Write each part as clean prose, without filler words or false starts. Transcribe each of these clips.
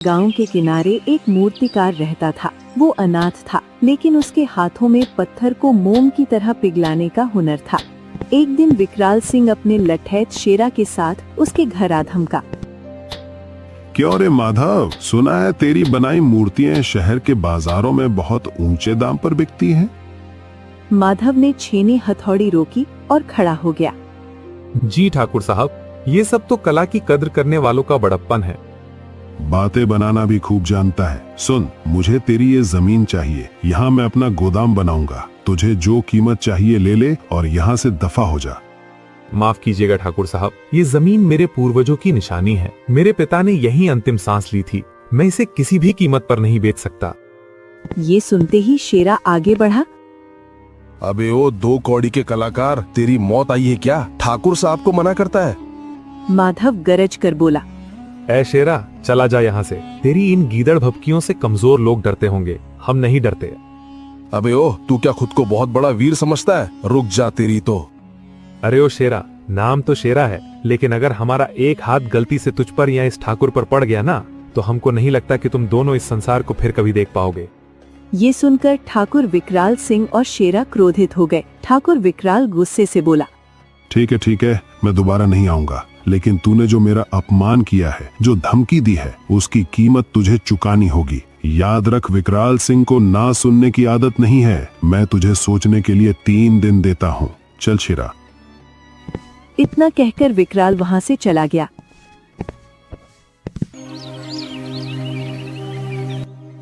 गांव के किनारे एक मूर्तिकार रहता था। वो अनाथ था, लेकिन उसके हाथों में पत्थर को मोम की तरह पिघलाने का हुनर था। एक दिन विकराल सिंह अपने लठैत शेरा के साथ उसके घर आ धमका। क्यों रे माधव, सुना है तेरी बनाई मूर्तियां शहर के बाजारों में बहुत ऊंचे दाम पर बिकती हैं। माधव ने छेनी हथौड़ी रोकी और खड़ा हो गया। जी ठाकुर साहब, ये सब तो कला की कद्र करने वालों का बड़प्पन है। बातें बनाना भी खूब जानता है। सुन, मुझे तेरी ये जमीन चाहिए। यहाँ मैं अपना गोदाम बनाऊंगा। तुझे जो कीमत चाहिए ले ले और यहाँ से दफा हो जा। माफ कीजिएगा ठाकुर साहब, ये जमीन मेरे पूर्वजों की निशानी है। मेरे पिता ने यहीं अंतिम सांस ली थी। मैं इसे किसी भी कीमत पर नहीं बेच सकता। ये सुनते ही शेरा आगे बढ़ा। अबे ओ दो कौड़ी के कलाकार, तेरी मौत आई है क्या? ठाकुर साहब को मना करता है। माधव गरज कर बोला। ऐ शेरा, चला जा यहाँ से। तेरी इन गीदड़ भभकियों से कमजोर लोग डरते होंगे, हम नहीं डरते। अबे ओ, तू क्या खुद को बहुत बड़ा वीर समझता है? रुक जा तेरी तो। अरे ओ शेरा, नाम तो शेरा है, लेकिन अगर हमारा एक हाथ गलती से तुझ पर या इस ठाकुर पर पड़ गया ना, तो हमको नहीं लगता कि तुम दोनों इस संसार को फिर कभी देख पाओगे। ये सुनकर ठाकुर विकराल सिंह और शेरा क्रोधित हो गए। ठाकुर विकराल गुस्से से बोला। ठीक है, मैं दोबारा नहीं आऊंगा, लेकिन तूने जो मेरा अपमान किया है, जो धमकी दी है, उसकी कीमत तुझे चुकानी होगी। याद रख, विकराल सिंह को ना सुनने की आदत नहीं है। मैं तुझे सोचने के लिए 3 दिन देता हूँ। चल शेरा। इतना कहकर विकराल वहां से चला गया।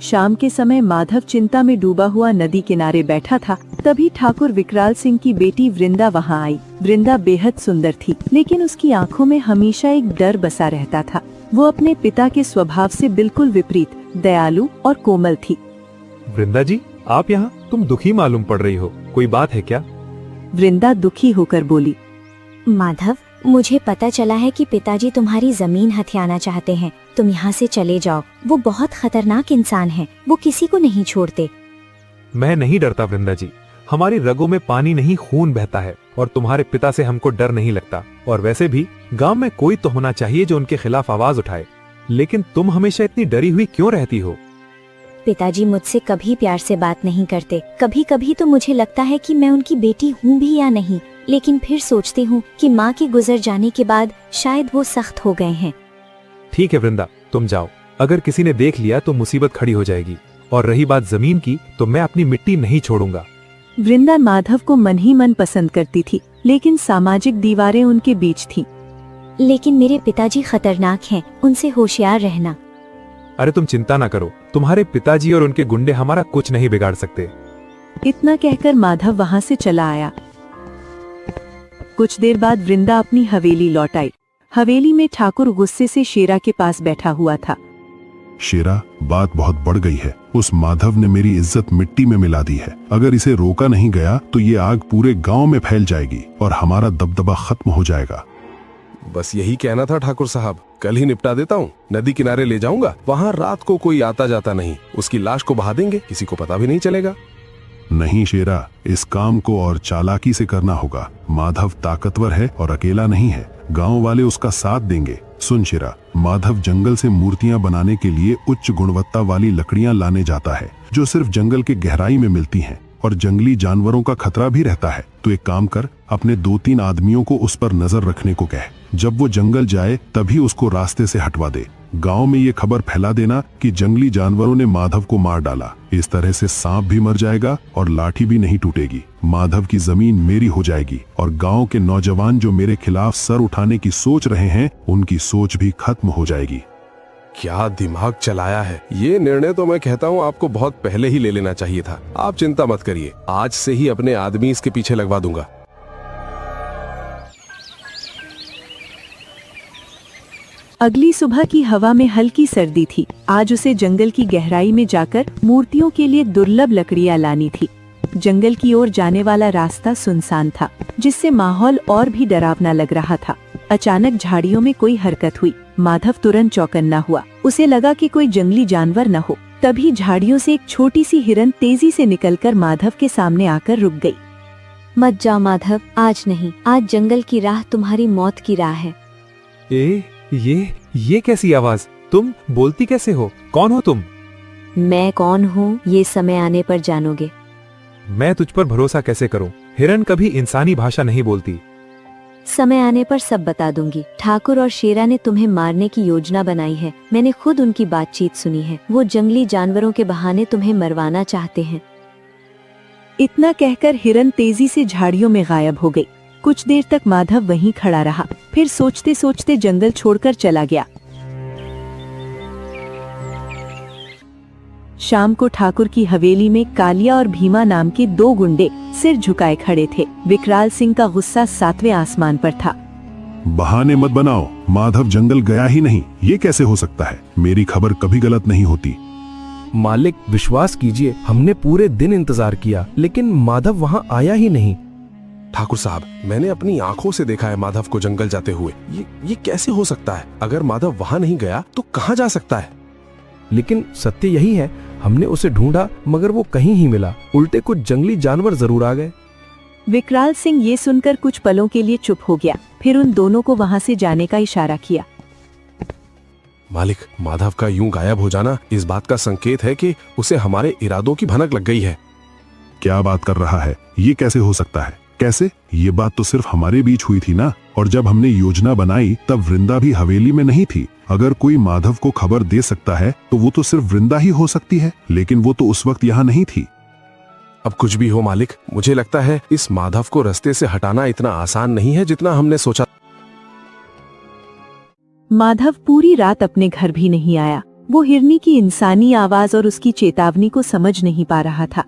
शाम के समय माधव चिंता में डूबा हुआ नदी किनारे बैठा था। तभी ठाकुर विकराल सिंह की बेटी वृंदा वहां आई। वृंदा बेहद सुंदर थी, लेकिन उसकी आंखों में हमेशा एक डर बसा रहता था। वो अपने पिता के स्वभाव से बिल्कुल विपरीत, दयालु और कोमल थी। वृंदा जी, आप यहाँ? तुम दुखी मालूम पड़ रही हो, कोई बात है क्या? वृंदा दुखी होकर बोली। माधव, मुझे पता चला है कि पिताजी तुम्हारी जमीन हथियाना चाहते हैं। तुम यहाँ से चले जाओ। वो बहुत खतरनाक इंसान हैं। वो किसी को नहीं छोड़ते। मैं नहीं डरता वृंदा जी। हमारी रगों में पानी नहीं, खून बहता है, और तुम्हारे पिता से हमको डर नहीं लगता। और वैसे भी गांव में कोई तो होना चाहिए जो उनके खिलाफ आवाज उठाए। लेकिन तुम हमेशा इतनी डरी हुई क्यों रहती हो? पिताजी मुझसे कभी प्यार से बात नहीं करते। कभी कभी तो मुझे लगता है कि मैं उनकी बेटी हूँ भी या नहीं, लेकिन फिर सोचती हूँ कि माँ के गुजर जाने के बाद शायद वो सख्त हो गए हैं। ठीक है वृंदा, तुम जाओ। अगर किसी ने देख लिया तो मुसीबत खड़ी हो जाएगी। और रही बात जमीन की, तो मैं अपनी मिट्टी नहीं छोड़ूंगा। वृंदा माधव को मन ही मन पसंद करती थी, लेकिन सामाजिक दीवारें उनके बीच थीं। लेकिन मेरे पिताजी खतरनाक हैं, उनसे होशियार रहना। अरे तुम चिंता ना करो, तुम्हारे पिताजी और उनके गुंडे हमारा कुछ नहीं बिगाड़ सकते। इतना कहकर माधव वहां से चला आया। कुछ देर बाद वृंदा अपनी हवेली लौट आई। हवेली में ठाकुर गुस्से से शेरा के पास बैठा हुआ था। शेरा, बात बहुत बढ़ गई है। उस माधव ने मेरी इज्जत मिट्टी में मिला दी है। अगर इसे रोका नहीं गया तो ये आग पूरे गांव में फैल जाएगी और हमारा दबदबा खत्म हो जाएगा। बस यही कहना था ठाकुर साहब। कल ही निपटा देता हूँ। नदी किनारे ले जाऊंगा। वहाँ रात को कोई आता जाता नहीं। उसकी लाश को बहा देंगे, किसी को पता भी नहीं चलेगा। नहीं शेरा, इस काम को और चालाकी से करना होगा। माधव ताकतवर है और अकेला नहीं है। गांव वाले उसका साथ देंगे। सुन शेरा, माधव जंगल से मूर्तियां बनाने के लिए उच्च गुणवत्ता वाली लकड़ियां लाने जाता है, जो सिर्फ जंगल के गहराई में मिलती हैं, और जंगली जानवरों का खतरा भी रहता है। तो एक काम कर, अपने 2-3 आदमियों को उस पर नजर रखने को कह। जब वो जंगल जाए तभी उसको रास्ते से हटवा दे। गांव में ये खबर फैला देना कि जंगली जानवरों ने माधव को मार डाला। इस तरह से सांप भी मर जाएगा और लाठी भी नहीं टूटेगी। माधव की जमीन मेरी हो जाएगी और गांव के नौजवान जो मेरे खिलाफ सर उठाने की सोच रहे हैं, उनकी सोच भी खत्म हो जाएगी। क्या दिमाग चलाया है। ये निर्णय तो मैं कहता हूँ आपको बहुत पहले ही ले लेना चाहिए था। आप चिंता मत करिए, आज से ही अपने आदमी इसके पीछे लगवा दूंगा। अगली सुबह की हवा में हल्की सर्दी थी। आज उसे जंगल की गहराई में जाकर मूर्तियों के लिए दुर्लभ लकड़ियां लानी थी। जंगल की ओर जाने वाला रास्ता सुनसान था, जिससे माहौल और भी डरावना लग रहा था। अचानक झाड़ियों में कोई हरकत हुई। माधव तुरंत चौकन्ना हुआ। उसे लगा कि कोई जंगली जानवर न हो। तभी झाड़ियों से एक छोटी सी हिरन तेजी से निकलकर माधव के सामने आकर रुक गई। मत जाओ माधव, आज नहीं। आज जंगल की राह तुम्हारी मौत की राह है। ये कैसी आवाज? तुम बोलती कैसे हो? कौन हो तुम? मैं कौन हूँ ये समय आने पर जानोगे। मैं तुझ पर भरोसा कैसे करूं? हिरन कभी इंसानी भाषा नहीं बोलती। समय आने पर सब बता दूंगी। ठाकुर और शेरा ने तुम्हें मारने की योजना बनाई है। मैंने खुद उनकी बातचीत सुनी है। वो जंगली जानवरों के बहाने तुम्हें मरवाना चाहते हैं। इतना कहकर हिरन तेजी से झाड़ियों में गायब हो गई। कुछ देर तक माधव वहीं खड़ा रहा, फिर सोचते सोचते जंगल छोड़कर चला गया। शाम को ठाकुर की हवेली में कालिया और भीमा नाम के दो गुंडे सिर झुकाए खड़े थे। विकराल सिंह का गुस्सा 7वें आसमान पर था। बहाने मत बनाओ, माधव जंगल गया ही नहीं, ये कैसे हो सकता है? मेरी खबर कभी गलत नहीं होती। मालिक विश्वास कीजिए, हमने पूरे दिन इंतजार किया लेकिन माधव वहाँ आया ही नहीं। ठाकुर साहब, मैंने अपनी आंखों से देखा है माधव को जंगल जाते हुए। ये कैसे हो सकता है? अगर माधव वहाँ नहीं गया तो कहाँ जा सकता है? लेकिन सत्य यही है, हमने उसे ढूंढा मगर वो कहीं ही मिला। उल्टे कुछ जंगली जानवर जरूर आ गए। विकराल सिंह ये सुनकर कुछ पलों के लिए चुप हो गया, फिर उन दोनों को वहाँ से जाने का इशारा किया। मालिक, माधव का यूं गायब हो जाना इस बात का संकेत है कि उसे हमारे इरादों की भनक लग गई है। क्या बात कर रहा है? ये कैसे हो सकता है? कैसे? ये बात तो सिर्फ हमारे बीच हुई थी ना, और जब हमने योजना बनाई तब वृंदा भी हवेली में नहीं थी। अगर कोई माधव को खबर दे सकता है तो वो तो सिर्फ वृंदा ही हो सकती है, लेकिन वो तो उस वक्त यहाँ नहीं थी। अब कुछ भी हो मालिक, मुझे लगता है इस माधव को रास्ते से हटाना इतना आसान नहीं है जितना हमने सोचा। माधव पूरी रात अपने घर भी नहीं आया। वो हिरनी की इंसानी आवाज और उसकी चेतावनी को समझ नहीं पा रहा था।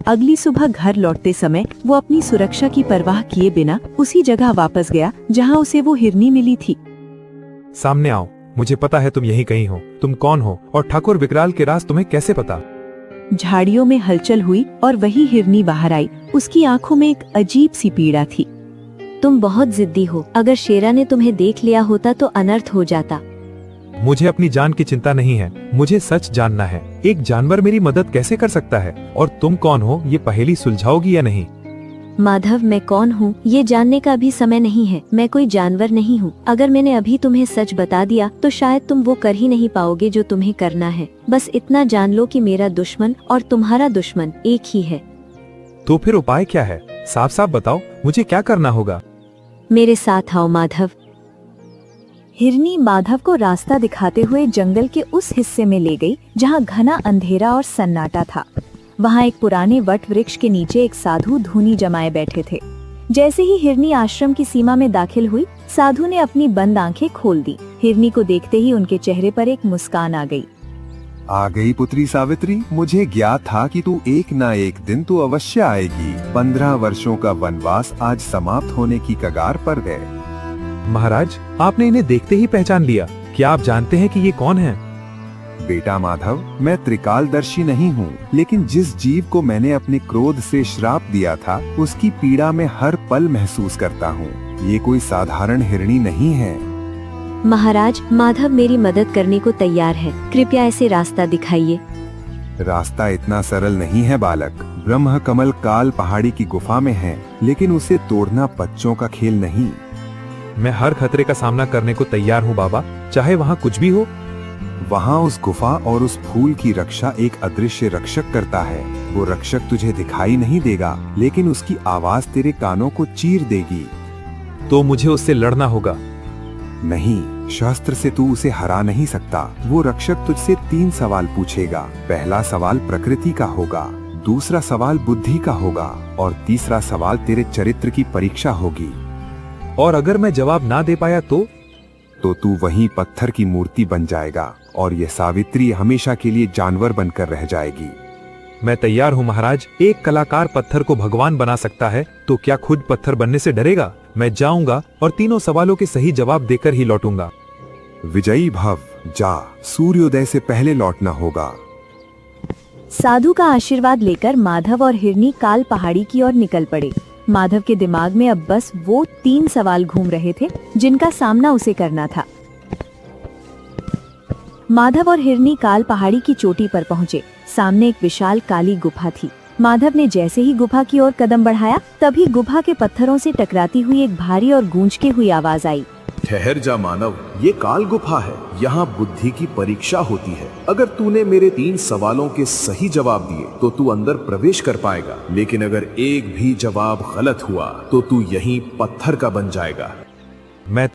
अगली सुबह घर लौटते समय वो अपनी सुरक्षा की परवाह किए बिना उसी जगह वापस गया जहां उसे वो हिरनी मिली थी। सामने आओ, मुझे पता है तुम यहीं कहीं हो। तुम कौन हो और ठाकुर विकराल के राज तुम्हें कैसे पता? झाड़ियों में हलचल हुई और वही हिरनी बाहर आई। उसकी आंखों में एक अजीब सी पीड़ा थी। तुम बहुत जिद्दी हो। अगर शेरा ने तुम्हें देख लिया होता तो अनर्थ हो जाता। मुझे अपनी जान की चिंता नहीं है, मुझे सच जानना है। एक जानवर मेरी मदद कैसे कर सकता है? और तुम कौन हो, ये पहेली सुलझाओगी या नहीं? माधव, मैं कौन हूँ ये जानने का अभी समय नहीं है। मैं कोई जानवर नहीं हूँ। अगर मैंने अभी तुम्हें सच बता दिया तो शायद तुम वो कर ही नहीं पाओगे जो तुम्हें करना है। बस इतना जान लो कि मेरा दुश्मन और तुम्हारा दुश्मन एक ही है। तो फिर उपाय क्या है? साफ साफ बताओ, मुझे क्या करना होगा? मेरे साथ आओ माधव। हिरनी माधव को रास्ता दिखाते हुए जंगल के उस हिस्से में ले गई जहां घना अंधेरा और सन्नाटा था। वहां एक पुराने वट वृक्ष के नीचे एक साधु धूनी जमाए बैठे थे। जैसे ही हिरनी आश्रम की सीमा में दाखिल हुई, साधु ने अपनी बंद आंखें खोल दी। हिरनी को देखते ही उनके चेहरे पर एक मुस्कान आ गई। आ गई पुत्री सावित्री। मुझे ज्ञात था कि तू एक ना एक दिन तो अवश्य आएगी। 15 वर्षों का वनवास आज समाप्त होने की कगार पर है। महाराज, आपने इन्हें देखते ही पहचान लिया। क्या आप जानते हैं कि ये कौन है? बेटा माधव, मैं त्रिकालदर्शी नहीं हूँ, लेकिन जिस जीव को मैंने अपने क्रोध से श्राप दिया था उसकी पीड़ा में हर पल महसूस करता हूँ। ये कोई साधारण हिरणी नहीं है। महाराज, माधव मेरी मदद करने को तैयार है। कृपया इसे रास्ता दिखाइए। रास्ता इतना सरल नहीं है बालक। ब्रह्म कमल काल पहाड़ी की गुफा में है, लेकिन उसे तोड़ना बच्चों का खेल नहीं। मैं हर खतरे का सामना करने को तैयार हूँ बाबा, चाहे वहाँ कुछ भी हो। वहाँ उस गुफा और उस फूल की रक्षा एक अदृश्य रक्षक करता है। वो रक्षक तुझे दिखाई नहीं देगा, लेकिन उसकी आवाज तेरे कानों को चीर देगी। तो मुझे उससे लड़ना होगा? नहीं, शस्त्र से तू उसे हरा नहीं सकता। वो रक्षक तुझसे 3 सवाल पूछेगा। पहला सवाल प्रकृति का होगा, दूसरा सवाल बुद्धि का होगा और तीसरा सवाल तेरे चरित्र की परीक्षा होगी। और अगर मैं जवाब ना दे पाया तो तू वहीं पत्थर की मूर्ति बन जाएगा और ये सावित्री हमेशा के लिए जानवर बनकर रह जाएगी। मैं तैयार हूँ महाराज। एक कलाकार पत्थर को भगवान बना सकता है, तो क्या खुद पत्थर बनने से डरेगा? मैं जाऊंगा और तीनों सवालों के सही जवाब देकर ही लौटूंगा। विजयी भव, जा। सूर्योदय से पहले लौटना होगा। साधु का आशीर्वाद लेकर माधव और हिरनी काल पहाड़ी की ओर निकल पड़े। माधव के दिमाग में अब बस वो 3 सवाल घूम रहे थे जिनका सामना उसे करना था। माधव और हिरनी काल पहाड़ी की चोटी पर पहुंचे। सामने एक विशाल काली गुफा थी। माधव ने जैसे ही गुफा की ओर कदम बढ़ाया, तभी गुफा के पत्थरों से टकराती हुई एक भारी और गूंजती हुई आवाज आई। ठहर जा मानव, ये काल गुफा है। यहाँ बुद्धि की परीक्षा होती है। अगर तूने मेरे 3 सवालों के सही जवाब दिए तो तू अंदर प्रवेश कर पाएगा, लेकिन अगर एक भी जवाब गलत हुआ तो तू यहीं पत्थर का बन जाएगा। मैं